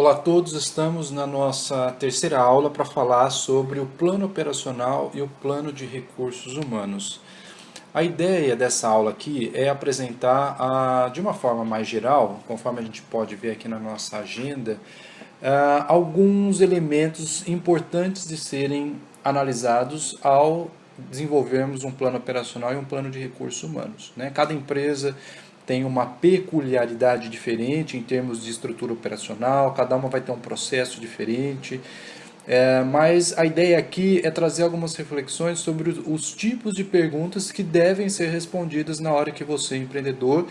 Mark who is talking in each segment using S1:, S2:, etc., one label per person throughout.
S1: Olá a todos, estamos na nossa terceira aula para falar sobre o plano operacional e o plano de recursos humanos. A ideia dessa aula aqui é apresentar, de uma forma mais geral, conforme a gente pode ver aqui na nossa agenda, alguns elementos importantes de serem analisados ao desenvolvermos um plano operacional e um plano de recursos humanos. Cada empresa tem uma peculiaridade diferente em termos de estrutura operacional, cada uma vai ter um processo diferente, mas a ideia aqui é trazer algumas reflexões sobre os tipos de perguntas que devem ser respondidas na hora que você, empreendedor,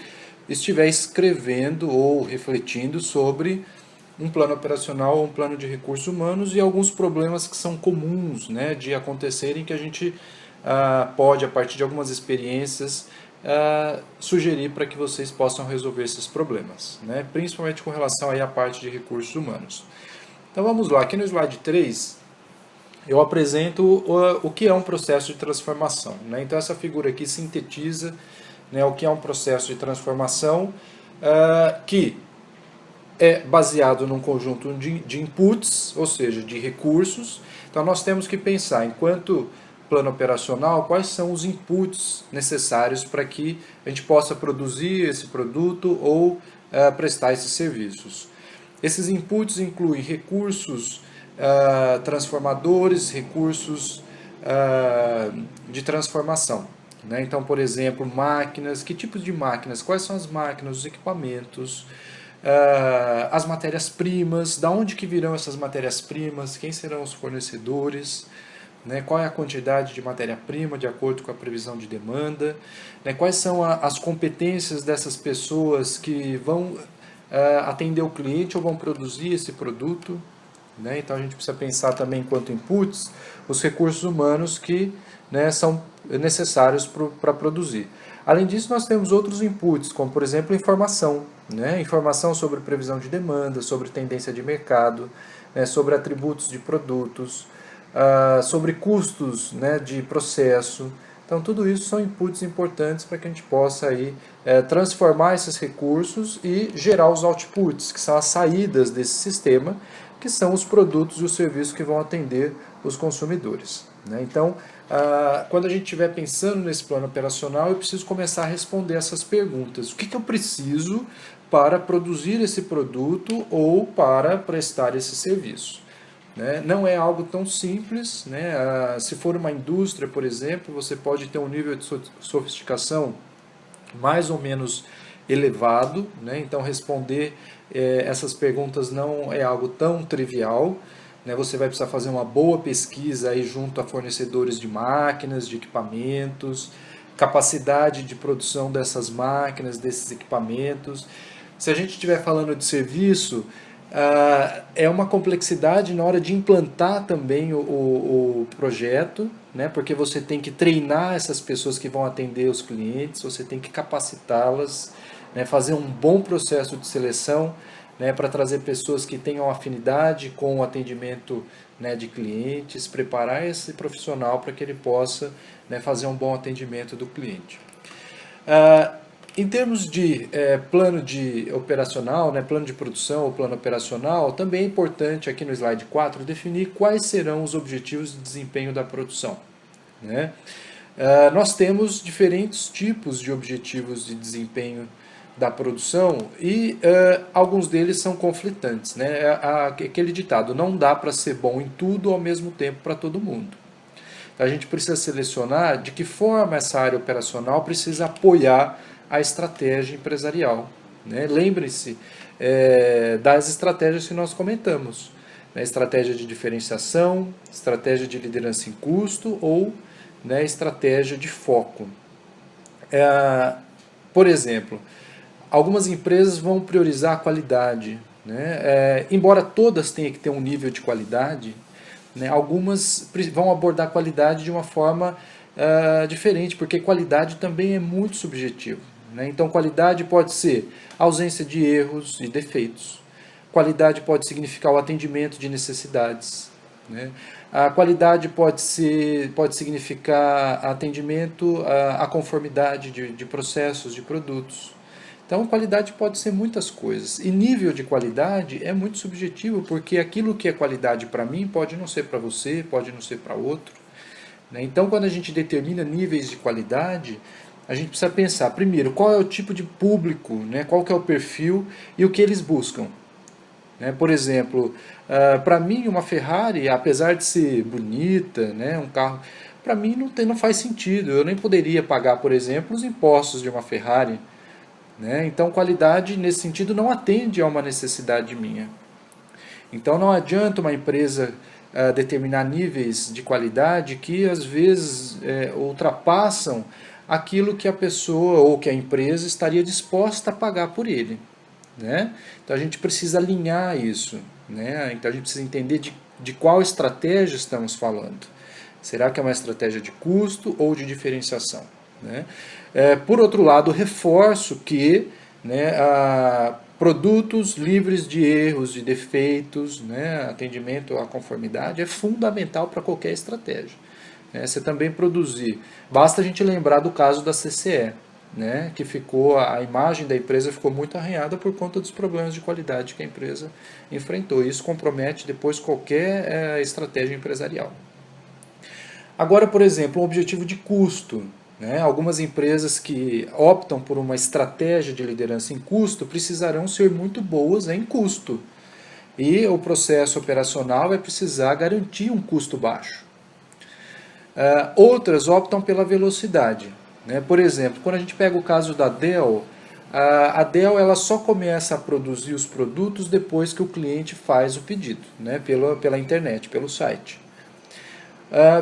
S1: estiver escrevendo ou refletindo sobre um plano operacional ou um plano de recursos humanos e alguns problemas que são comuns, de acontecerem, que a gente pode, a partir de algumas experiências, sugerir para que vocês possam resolver esses problemas, principalmente com relação aí à parte de recursos humanos. Então vamos lá, aqui no slide 3 eu apresento o que é um processo de transformação. Então essa figura aqui sintetiza o que é um processo de transformação que é baseado num conjunto de inputs, ou seja, de recursos. Então nós temos que pensar, enquanto plano operacional, quais são os inputs necessários para que a gente possa produzir esse produto ou prestar esses serviços. Esses inputs incluem recursos transformadores, recursos de transformação. Então, por exemplo, máquinas, que tipos de máquinas, quais são as máquinas, os equipamentos, as matérias-primas, da onde que virão essas matérias-primas, quem serão os fornecedores, qual é a quantidade de matéria-prima de acordo com a previsão de demanda, quais são as competências dessas pessoas que vão atender o cliente ou vão produzir esse produto. Então a gente precisa pensar também, enquanto inputs, os recursos humanos que são necessários para produzir. Além disso, nós temos outros inputs, como por exemplo informação, informação sobre previsão de demanda, sobre tendência de mercado, sobre atributos de produtos, sobre custos de processo. Então tudo isso são inputs importantes para que a gente possa aí, transformar esses recursos e gerar os outputs, que são as saídas desse sistema, que são os produtos e os serviços que vão atender os consumidores. Então, quando a gente estiver pensando nesse plano operacional, eu preciso começar a responder essas perguntas. O que eu preciso para produzir esse produto ou para prestar esse serviço? Não é algo tão simples. Se for uma indústria, por exemplo, você pode ter um nível de sofisticação mais ou menos elevado. Então, responder essas perguntas não é algo tão trivial. Você vai precisar fazer uma boa pesquisa aí junto a fornecedores de máquinas, de equipamentos, capacidade de produção dessas máquinas, desses equipamentos. Se a gente estiver falando de serviço, é uma complexidade na hora de implantar também o projeto, porque você tem que treinar essas pessoas que vão atender os clientes, você tem que capacitá-las, fazer um bom processo de seleção, para trazer pessoas que tenham afinidade com o atendimento de clientes, preparar esse profissional para que ele possa fazer um bom atendimento do cliente. Em termos de plano de operacional, plano de produção ou plano operacional, também é importante aqui no slide 4 definir quais serão os objetivos de desempenho da produção. Nós temos diferentes tipos de objetivos de desempenho da produção e alguns deles são conflitantes. Aquele ditado, não dá para ser bom em tudo ao mesmo tempo para todo mundo. Então, a gente precisa selecionar de que forma essa área operacional precisa apoiar a estratégia empresarial. Lembre-se das estratégias que nós comentamos. Estratégia de diferenciação, estratégia de liderança em custo ou estratégia de foco. Por exemplo, algumas empresas vão priorizar a qualidade. Embora todas tenham que ter um nível de qualidade, algumas vão abordar a qualidade de uma forma diferente, porque qualidade também é muito subjetivo. Então, qualidade pode ser ausência de erros e defeitos. Qualidade pode significar o atendimento de necessidades. A qualidade pode significar atendimento à conformidade de processos, de produtos. Então, qualidade pode ser muitas coisas. E nível de qualidade é muito subjetivo, porque aquilo que é qualidade para mim pode não ser para você, pode não ser para outro. Né? Então, quando a gente determina níveis de qualidade, a gente precisa pensar, primeiro, qual é o tipo de público, né? Qual que é o perfil e o que eles buscam. Né? Por exemplo, para mim uma Ferrari, apesar de ser bonita, né? Um carro, para mim não faz sentido. Eu nem poderia pagar, por exemplo, os impostos de uma Ferrari. Né? Então, qualidade, nesse sentido, não atende a uma necessidade minha. Então, não adianta uma empresa determinar níveis de qualidade que, às vezes, ultrapassam aquilo que a pessoa ou que a empresa estaria disposta a pagar por ele. Né? Então, a gente precisa alinhar isso. Né? Então, a gente precisa entender de qual estratégia estamos falando. Será que é uma estratégia de custo ou de diferenciação? Né? Por outro lado, reforço que, né, produtos livres de erros, de defeitos, né, atendimento à conformidade é fundamental para qualquer estratégia. Né? Você também produzir. Basta a gente lembrar do caso da CCE, né, que a imagem da empresa ficou muito arranhada por conta dos problemas de qualidade que a empresa enfrentou. Isso compromete depois qualquer estratégia empresarial. Agora, por exemplo, um objetivo de custo. Né? Algumas empresas que optam por uma estratégia de liderança em custo precisarão ser muito boas em custo. E o processo operacional vai precisar garantir um custo baixo. Outras optam pela velocidade. Né? Por exemplo, quando a gente pega o caso da Dell, a Dell ela só começa a produzir os produtos depois que o cliente faz o pedido, né? pela internet, pelo site.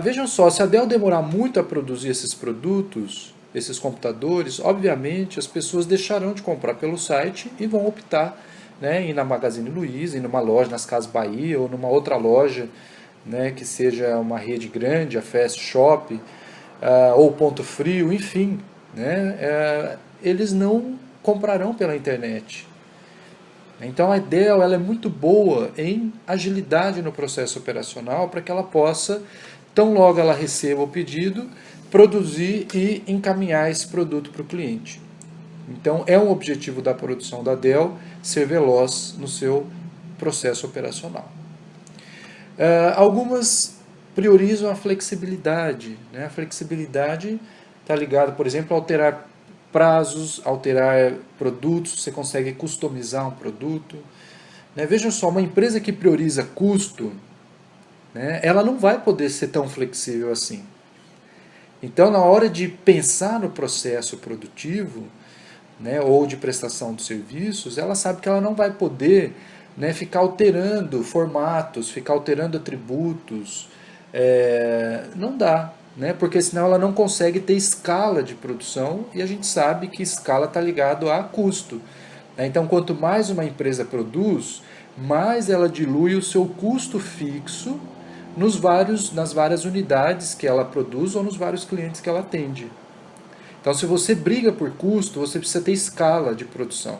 S1: Vejam só, se a Dell demorar muito a produzir esses produtos, esses computadores, obviamente as pessoas deixarão de comprar pelo site e vão optar, né, em ir na Magazine Luiza, ir numa loja, nas Casas Bahia, ou numa outra loja, né, que seja uma rede grande, a Fast Shop, ou Ponto Frio, enfim. Né, eles não comprarão pela internet. Então a Dell ela é muito boa em agilidade no processo operacional para que ela possa, tão logo ela receba o pedido, produzir e encaminhar esse produto para o cliente. Então é um objetivo da produção da Dell ser veloz no seu processo operacional. Algumas priorizam a flexibilidade. Né? A flexibilidade está ligada, por exemplo, a alterar prazos, alterar produtos, você consegue customizar um produto. Né? Vejam só, uma empresa que prioriza custo, né, ela não vai poder ser tão flexível assim. Então, na hora de pensar no processo produtivo, né, ou de prestação de serviços, ela sabe que ela não vai poder, né, ficar alterando formatos, ficar alterando atributos. Não dá. Né? Porque senão ela não consegue ter escala de produção e a gente sabe que escala está ligado a custo. Né? Então, quanto mais uma empresa produz, mais ela dilui o seu custo fixo nas várias unidades que ela produz ou nos vários clientes que ela atende. Então, se você briga por custo, você precisa ter escala de produção.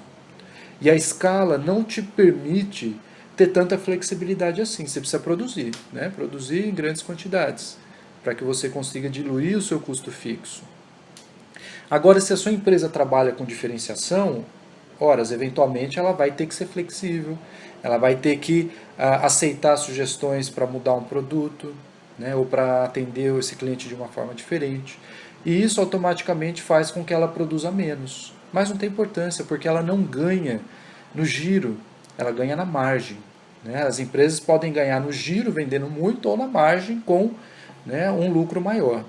S1: E a escala não te permite ter tanta flexibilidade assim. Você precisa produzir, né? Produzir em grandes quantidades, para que você consiga diluir o seu custo fixo. Agora, se a sua empresa trabalha com diferenciação, eventualmente ela vai ter que ser flexível, ela vai ter que aceitar sugestões para mudar um produto, né, ou para atender esse cliente de uma forma diferente. E isso automaticamente faz com que ela produza menos. Mas não tem importância, porque ela não ganha no giro, ela ganha na margem. Né? As empresas podem ganhar no giro vendendo muito ou na margem com, né, um lucro maior.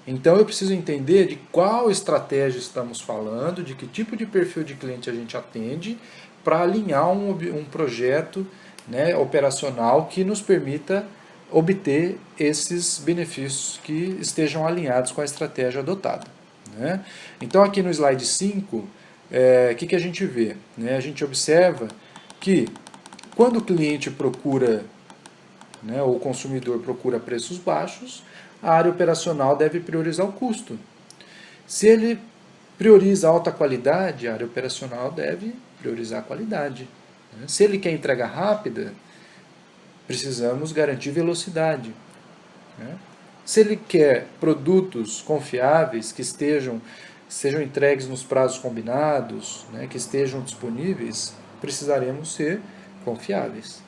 S1: Então eu preciso entender de qual estratégia estamos falando, de que tipo de perfil de cliente a gente atende, para alinhar um projeto, né, operacional que nos permita obter esses benefícios que estejam alinhados com a estratégia adotada. Né? Então aqui no slide 5, que a gente vê? Né? A gente observa que quando o cliente procura, né, ou o consumidor procura preços baixos, a área operacional deve priorizar o custo. Se ele prioriza alta qualidade, a área operacional deve priorizar a qualidade. Se ele quer entrega rápida, precisamos garantir velocidade. Se ele quer produtos confiáveis, que estejam sejam entregues nos prazos combinados, né, que estejam disponíveis, precisaremos ser confiáveis.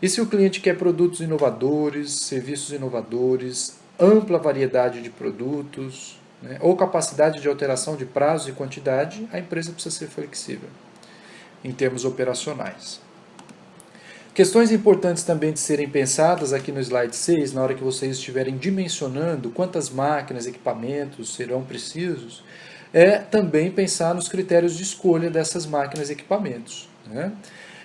S1: E se o cliente quer produtos inovadores, serviços inovadores, ampla variedade de produtos, né, ou capacidade de alteração de prazo e quantidade, a empresa precisa ser flexível em termos operacionais. Questões importantes também de serem pensadas aqui no slide 6, na hora que vocês estiverem dimensionando quantas máquinas, equipamentos serão precisos, é também pensar nos critérios de escolha dessas máquinas e equipamentos, né?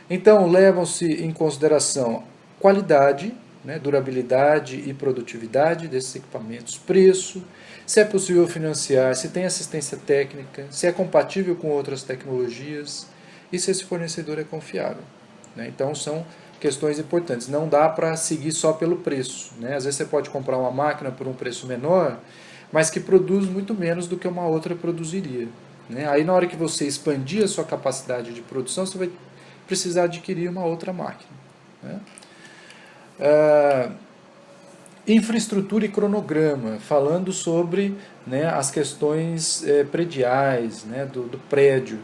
S1: Então, levam-se em consideração qualidade, né, durabilidade e produtividade desses equipamentos, preço, se é possível financiar, se tem assistência técnica, se é compatível com outras tecnologias e se esse fornecedor é confiável, né? Então, são questões importantes. Não dá para seguir só pelo preço, né? Às vezes você pode comprar uma máquina por um preço menor, mas que produz muito menos do que uma outra produziria, né? Aí, na hora que você expandir a sua capacidade de produção, você vai precisar adquirir uma outra máquina, né? Infraestrutura e cronograma, falando sobre, né, as questões prediais, né, do prédio.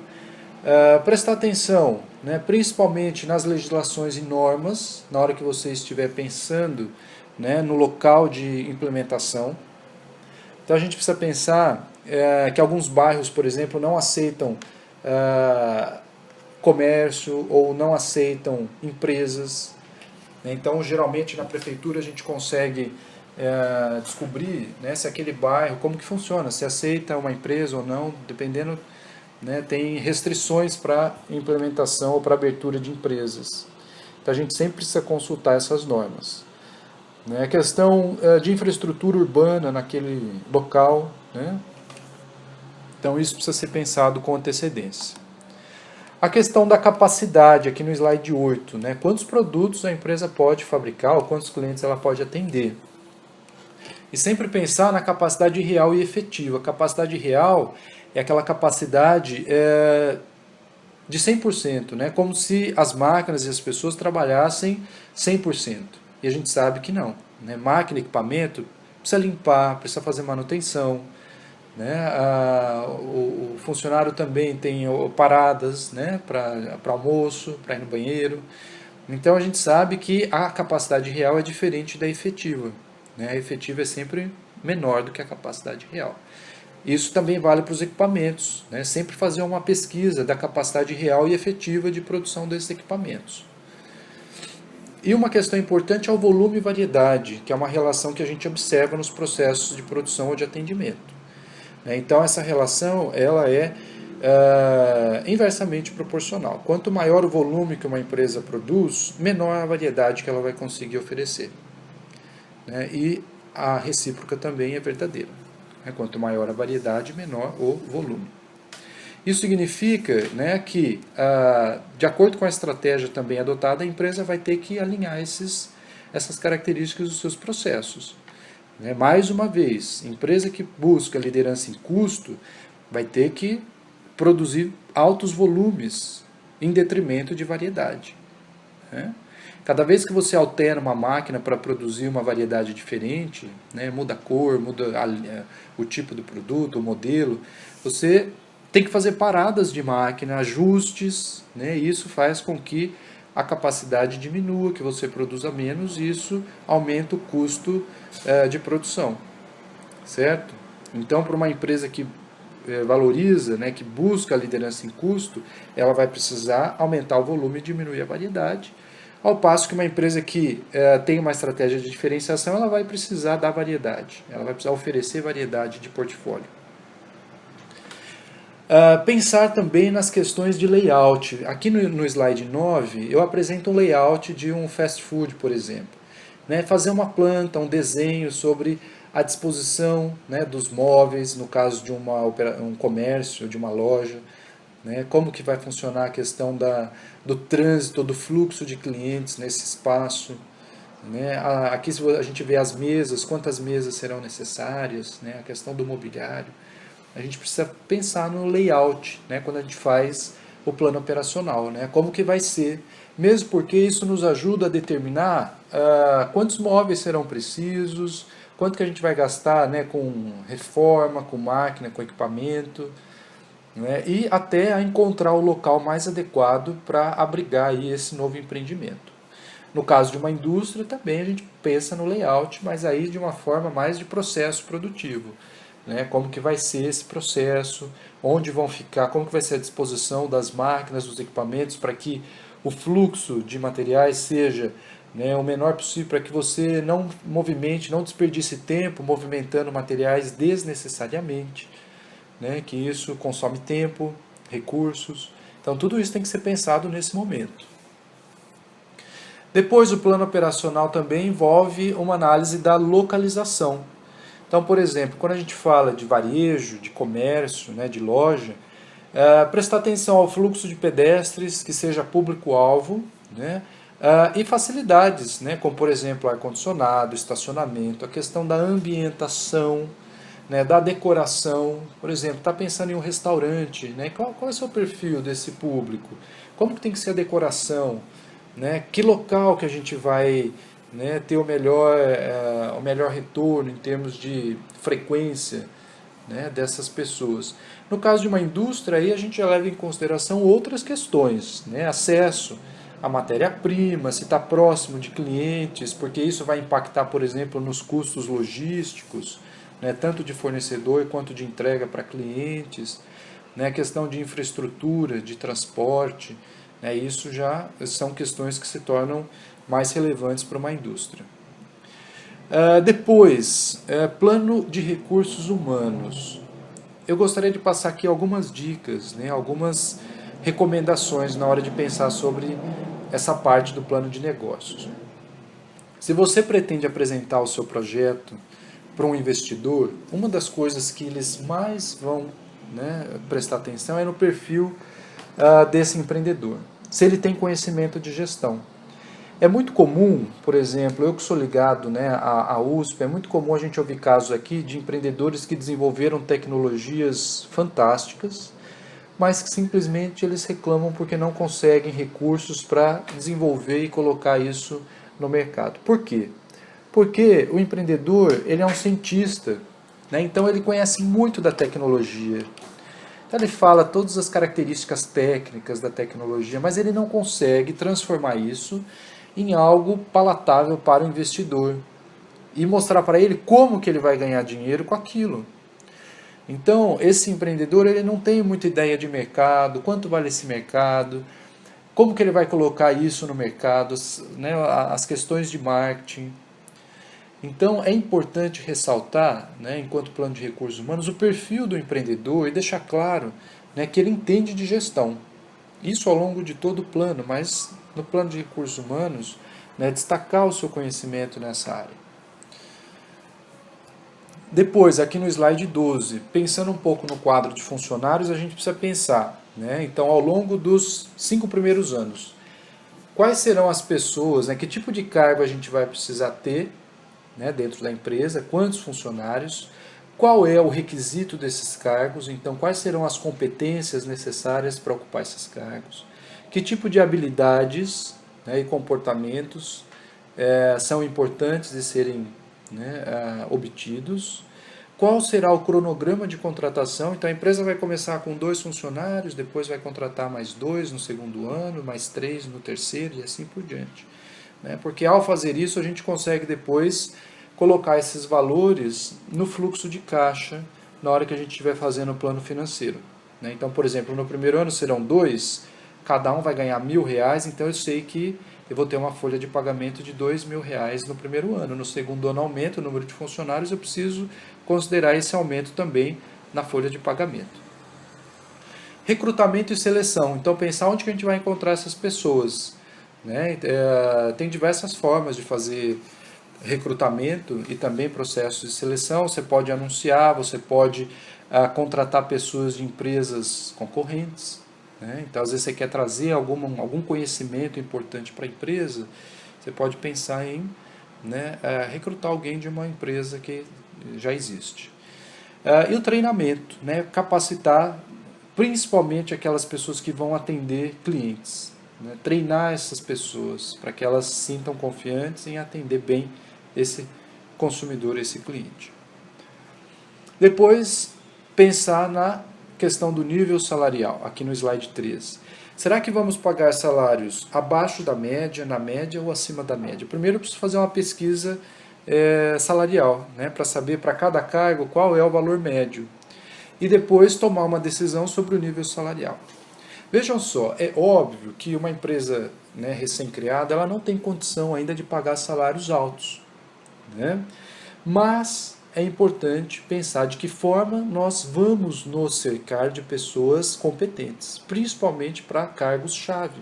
S1: Prestar atenção, né, principalmente nas legislações e normas, na hora que você estiver pensando, né, no local de implementação. Então a gente precisa pensar que alguns bairros, por exemplo, não aceitam comércio ou não aceitam empresas. Então, geralmente na prefeitura a gente consegue descobrir, né, se aquele bairro, como que funciona, se aceita uma empresa ou não, dependendo, né, tem restrições para implementação ou para abertura de empresas. Então a gente sempre precisa consultar essas normas, né? A questão de infraestrutura urbana naquele local, né? Então isso precisa ser pensado com antecedência. A questão da capacidade, aqui no slide 8, né? Quantos produtos a empresa pode fabricar ou quantos clientes ela pode atender. E sempre pensar na capacidade real e efetiva. A capacidade real é aquela capacidade de 100%, né? Como se as máquinas e as pessoas trabalhassem 100%. E a gente sabe que não, né? Máquina, equipamento, precisa limpar, precisa fazer manutenção, né? O funcionário também tem paradas, né, para almoço, para ir no banheiro. Então a gente sabe que a capacidade real é diferente da efetiva, né? A efetiva é sempre menor do que a capacidade real. Isso também vale para os equipamentos, né? Sempre fazer uma pesquisa da capacidade real e efetiva de produção desses equipamentos. E uma questão importante é o volume e variedade, que é uma relação que a gente observa nos processos de produção ou de atendimento. Então essa relação ela é inversamente proporcional. Quanto maior o volume que uma empresa produz, menor a variedade que ela vai conseguir oferecer, né? E a recíproca também é verdadeira. Quanto maior a variedade, menor o volume. Isso significa, né, que, de acordo com a estratégia também adotada, a empresa vai ter que alinhar essas características dos seus processos. Mais uma vez, empresa que busca liderança em custo vai ter que produzir altos volumes em detrimento de variedade, né? Cada vez que você altera uma máquina para produzir uma variedade diferente, né, muda a cor, muda o tipo do produto, o modelo, você tem que fazer paradas de máquina, ajustes, né, e isso faz com que a capacidade diminua, que você produza menos, e isso aumenta o custo de produção, certo? Então, para uma empresa que valoriza, né, que busca a liderança em custo, ela vai precisar aumentar o volume e diminuir a variedade, ao passo que uma empresa que tem uma estratégia de diferenciação, ela vai precisar dar variedade, ela vai precisar oferecer variedade de portfólio. Pensar também nas questões de layout. Aqui no slide 9, eu apresento um layout de um fast food, por exemplo. Né? Fazer uma planta, um desenho sobre a disposição, né, dos móveis, no caso de um comércio, de uma loja, né? Como que vai funcionar a questão do trânsito, do fluxo de clientes nesse espaço. Né? Aqui a gente vê as mesas, quantas mesas serão necessárias, né? A questão do mobiliário. A gente precisa pensar no layout, né, quando a gente faz o plano operacional, né, como que vai ser, mesmo porque isso nos ajuda a determinar quantos móveis serão precisos, quanto que a gente vai gastar, né, com reforma, com máquina, com equipamento, né, e até a encontrar o local mais adequado para abrigar aí esse novo empreendimento. No caso de uma indústria, também a gente pensa no layout, mas aí de uma forma mais de processo produtivo, né? Como que vai ser esse processo, onde vão ficar, como que vai ser a disposição das máquinas, dos equipamentos, para que o fluxo de materiais seja, né, o menor possível, para que você não movimente, não desperdice tempo movimentando materiais desnecessariamente, né, que isso consome tempo, recursos. Então tudo isso tem que ser pensado nesse momento. Depois, o plano operacional também envolve uma análise da localização. Então, por exemplo, quando a gente fala de varejo, de comércio, né, de loja, prestar atenção ao fluxo de pedestres, que seja público-alvo, né, e facilidades, né, como, por exemplo, ar-condicionado, estacionamento, a questão da ambientação, né, da decoração. Por exemplo, está pensando em um restaurante, né, qual é o seu perfil desse público? Como que tem que ser a decoração? Né, que local que a gente vai, né, ter o melhor retorno em termos de frequência, né, dessas pessoas. No caso de uma indústria, aí a gente já leva em consideração outras questões, né, acesso à matéria-prima, se está próximo de clientes, porque isso vai impactar, por exemplo, nos custos logísticos, né, tanto de fornecedor quanto de entrega para clientes, né, a questão de infraestrutura, de transporte. Isso já são questões que se tornam mais relevantes para uma indústria. Depois, plano de recursos humanos. Eu gostaria de passar aqui algumas dicas, né, algumas recomendações na hora de pensar sobre essa parte do plano de negócios. Se você pretende apresentar o seu projeto para um investidor, uma das coisas que eles mais vão, né, prestar atenção é no perfil desse empreendedor, se ele tem conhecimento de gestão. É muito comum, por exemplo, eu que sou ligado, né, à USP, é muito comum a gente ouvir casos aqui de empreendedores que desenvolveram tecnologias fantásticas, mas que simplesmente eles reclamam porque não conseguem recursos para desenvolver e colocar isso no mercado. Por quê? Porque o empreendedor, ele é um cientista, né, então ele conhece muito da tecnologia. Então ele fala todas as características técnicas da tecnologia, mas ele não consegue transformar isso em algo palatável para o investidor e mostrar para ele como que ele vai ganhar dinheiro com aquilo. Então, esse empreendedor, ele não tem muita ideia de mercado, quanto vale esse mercado, como que ele vai colocar isso no mercado, né, as questões de marketing. Então, é importante ressaltar, né, enquanto plano de recursos humanos, o perfil do empreendedor e deixar claro, né, que ele entende de gestão. Isso ao longo de todo o plano, mas no plano de recursos humanos, né, destacar o seu conhecimento nessa área. Depois, aqui no slide 12, pensando um pouco no quadro de funcionários, a gente precisa pensar, né, então, ao longo dos 5 primeiros anos, quais serão as pessoas, né, que tipo de cargo a gente vai precisar ter, né, dentro da empresa, quantos funcionários, qual é o requisito desses cargos, então quais serão as competências necessárias para ocupar esses cargos, que tipo de habilidades, né, e comportamentos são importantes de serem, né, obtidos, qual será o cronograma de contratação. Então a empresa vai começar com 2 funcionários, depois vai contratar mais 2 no segundo ano, mais 3 no terceiro e assim por diante. Porque ao fazer isso a gente consegue depois colocar esses valores no fluxo de caixa na hora que a gente estiver fazendo o plano financeiro. Então, por exemplo, no primeiro ano serão 2, cada um vai ganhar R$1.000, então eu sei que eu vou ter uma folha de pagamento de R$2.000 no primeiro ano. No segundo ano aumenta o número de funcionários, eu preciso considerar esse aumento também na folha de pagamento. Recrutamento e seleção, então pensar onde que a gente vai encontrar essas pessoas. Tem diversas formas de fazer recrutamento e também processos de seleção. Você pode anunciar, você pode contratar pessoas de empresas concorrentes. Então, às vezes você quer trazer algum conhecimento importante para a empresa, você pode pensar em, né, recrutar alguém de uma empresa que já existe. E o treinamento, né, capacitar principalmente aquelas pessoas que vão atender clientes. Treinar essas pessoas para que elas se sintam confiantes em atender bem esse consumidor, esse cliente. Depois, pensar na questão do nível salarial, aqui no slide 13. Será que vamos pagar salários abaixo da média, na média ou acima da média? Primeiro eu preciso fazer uma pesquisa salarial, né, para saber para cada cargo qual é o valor médio. E depois tomar uma decisão sobre o nível salarial. Vejam só, é óbvio que uma empresa, né, recém-criada, ela não tem condição ainda de pagar salários altos, né? Mas é importante pensar de que forma nós vamos nos cercar de pessoas competentes, principalmente para cargos-chave.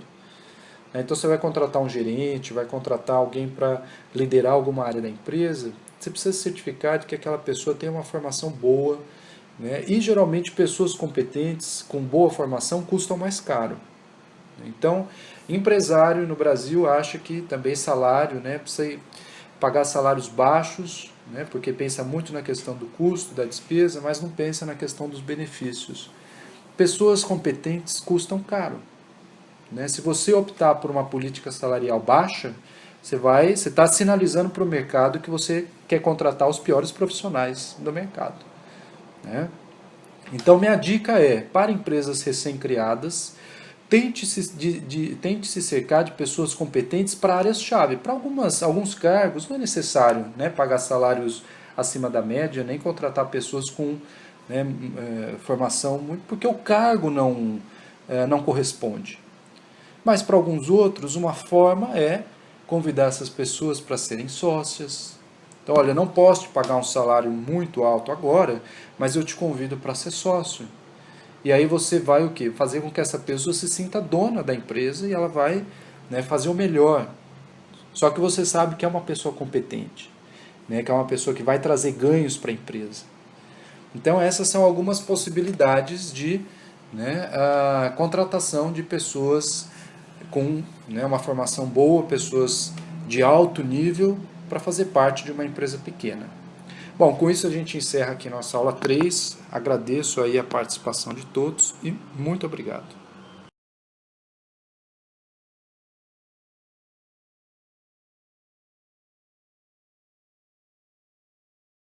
S1: Então você vai contratar um gerente, vai contratar alguém para liderar alguma área da empresa, você precisa certificar de que aquela pessoa tem uma formação boa, né? E geralmente pessoas competentes, com boa formação, custam mais caro. Então, empresário no Brasil acha que também salário, né, precisa pagar salários baixos, né, porque pensa muito na questão do custo, da despesa, mas não pensa na questão dos benefícios. Pessoas competentes custam caro, né? Se você optar por uma política salarial baixa, você está sinalizando para o mercado que você quer contratar os piores profissionais do mercado, né? Então minha dica é, para empresas recém-criadas, tente se cercar de pessoas competentes para áreas-chave. Para alguns cargos não é necessário, né, pagar salários acima da média, nem contratar pessoas com, né, formação muito, porque o cargo não corresponde. Mas para alguns outros, uma forma é convidar essas pessoas para serem sócias. Então, olha, eu não posso te pagar um salário muito alto agora, mas eu te convido para ser sócio. E aí você vai o quê? Fazer com que essa pessoa se sinta dona da empresa e ela vai, né, fazer o melhor. Só que você sabe que é uma pessoa competente, né, que é uma pessoa que vai trazer ganhos para a empresa. Então essas são algumas possibilidades de, né, a contratação de pessoas com, né, uma formação boa, pessoas de alto nível para fazer parte de uma empresa pequena. Bom, com isso a gente encerra aqui nossa aula 3. Agradeço aí a participação de todos e muito obrigado.